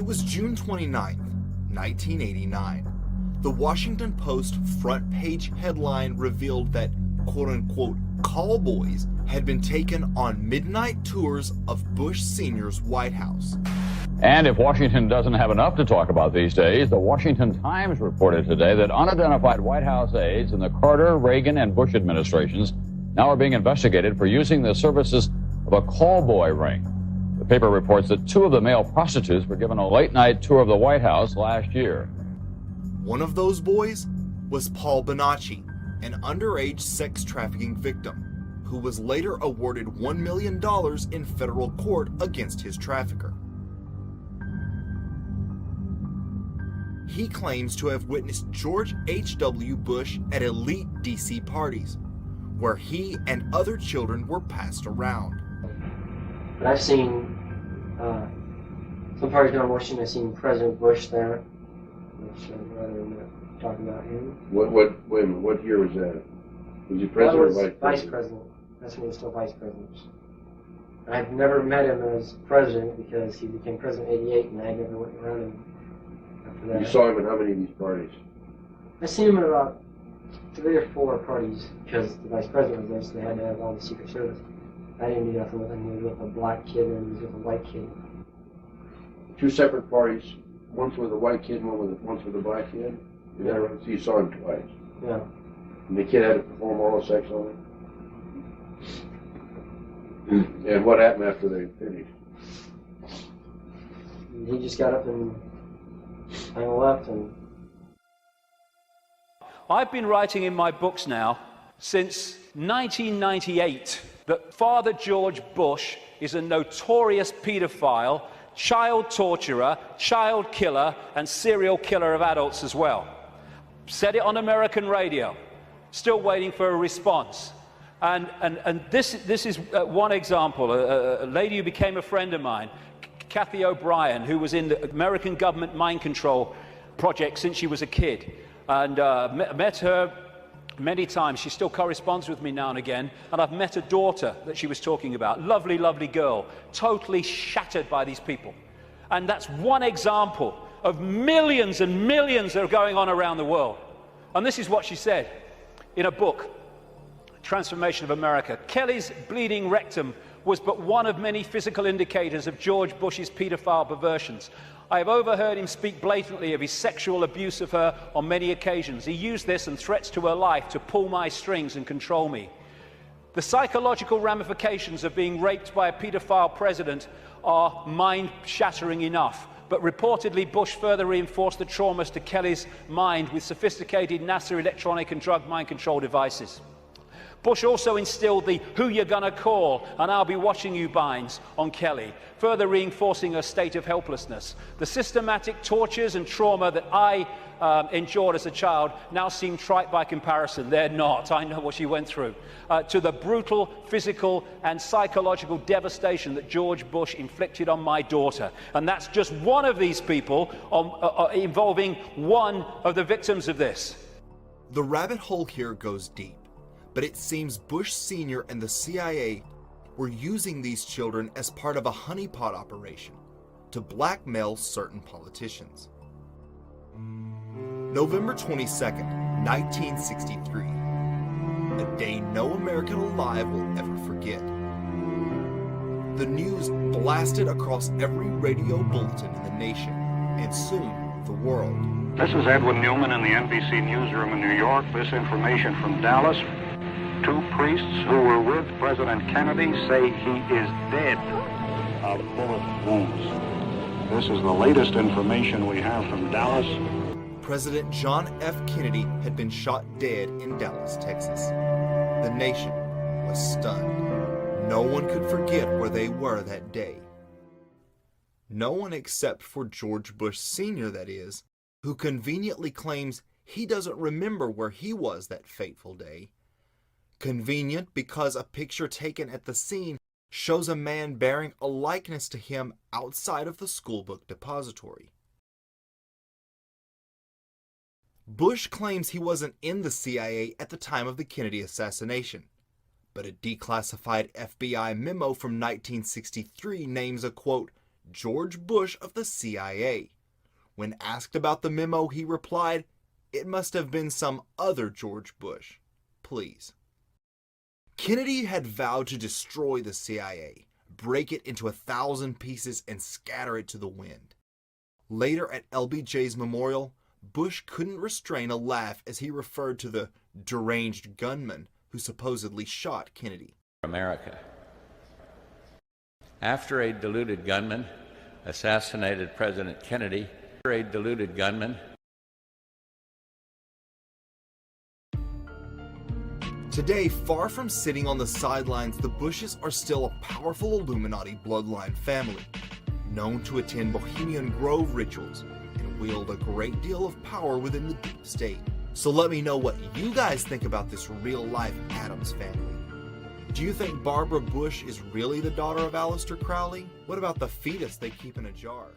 was June 29th, 1989. The Washington Post front page headline revealed that quote-unquote call boys had been taken on midnight tours of Bush Sr.'s White House. And if Washington doesn't have enough to talk about these days, the Washington Times reported today that unidentified White House aides in the Carter, Reagan, and Bush administrations now are being investigated for using the services of a call boy ring. The paper reports that 2 of the male prostitutes were given a late-night tour of the White House last year. One of those boys was Paul Bonacci, an underage sex trafficking victim, who was later awarded $1 million in federal court against his trafficker. He claims to have witnessed George H.W. Bush at elite D.C. parties, where he and other children were passed around. But I've seen some parties down in Washington. I've seen President Bush there, which I'd rather not talk about him. What year was that? Was he president or vice president? Vice president. That's when he was still vice president. I've never met him as president because he became president in '88, and I never went around him after that. You saw him at how many of these parties? I seen him at about 3 or 4 parties because the vice president was there, so they had to have all the Secret Service. I didn't do nothing with him. He was with a black kid and he was with a white kid. 2 separate parties, once with a white kid and once with a black kid? Is that right? So you saw him twice? Yeah. And the kid had to perform oral sex on him? And what happened after they finished? He just got up and kind of left. And I've been writing in my books now since 1998 that Father George Bush is a notorious pedophile, child torturer, child killer, and serial killer of adults as well. Said it on American radio. Still waiting for a response. And this is one example. A lady who became a friend of mine, Kathy O'Brien, who was in the American government mind control project since she was a kid, and met her many times. She still corresponds with me now and again, and I've met a daughter that she was talking about. Lovely, lovely girl, totally shattered by these people. And that's one example of millions and millions that are going on around the world. And this is what she said in a book, Transformation of America. Kelly's bleeding rectum was but one of many physical indicators of George Bush's pedophile perversions. I have overheard him speak blatantly of his sexual abuse of her on many occasions. He used this and threats to her life to pull my strings and control me. The psychological ramifications of being raped by a pedophile president are mind-shattering enough, but reportedly Bush further reinforced the traumas to Kelly's mind with sophisticated NASA electronic and drug mind control devices. Bush also instilled the "who you're gonna call and I'll be watching you" binds on Kelly, further reinforcing her state of helplessness. The systematic tortures and trauma that I endured as a child now seem trite by comparison. They're not. I know what she went through. To the brutal physical and psychological devastation that George Bush inflicted on my daughter. And that's just one of these people involving one of the victims of this. The rabbit hole here goes deep, but it seems Bush Sr. and the CIA were using these children as part of a honeypot operation to blackmail certain politicians. November 22nd, 1963. A day no American alive will ever forget. The news blasted across every radio bulletin in the nation, and soon the world. This is Edwin Newman in the NBC newsroom in New York. This information from Dallas. 2 priests who were with President Kennedy say he is dead of bullet wounds. This is the latest information we have from Dallas. President John F. Kennedy had been shot dead in Dallas, Texas. The nation was stunned. No one could forget where they were that day. No one except for George Bush Sr., that is, who conveniently claims he doesn't remember where he was that fateful day. Convenient because a picture taken at the scene shows a man bearing a likeness to him outside of the schoolbook depository. Bush claims he wasn't in the CIA at the time of the Kennedy assassination, but a declassified FBI memo from 1963 names a, quote, George Bush of the CIA. When asked about the memo, he replied, "It must have been some other George Bush. Please." Kennedy had vowed to destroy the CIA, break it into 1,000 pieces, and scatter it to the wind. Later at LBJ's memorial, Bush couldn't restrain a laugh as he referred to the deranged gunman who supposedly shot Kennedy. America. After a deluded gunman assassinated President Kennedy, Today, far from sitting on the sidelines, the Bushes are still a powerful Illuminati bloodline family, known to attend Bohemian Grove rituals and wield a great deal of power within the deep state. So let me know what you guys think about this real-life Addams family. Do you think Barbara Bush is really the daughter of Aleister Crowley? What about the fetus they keep in a jar?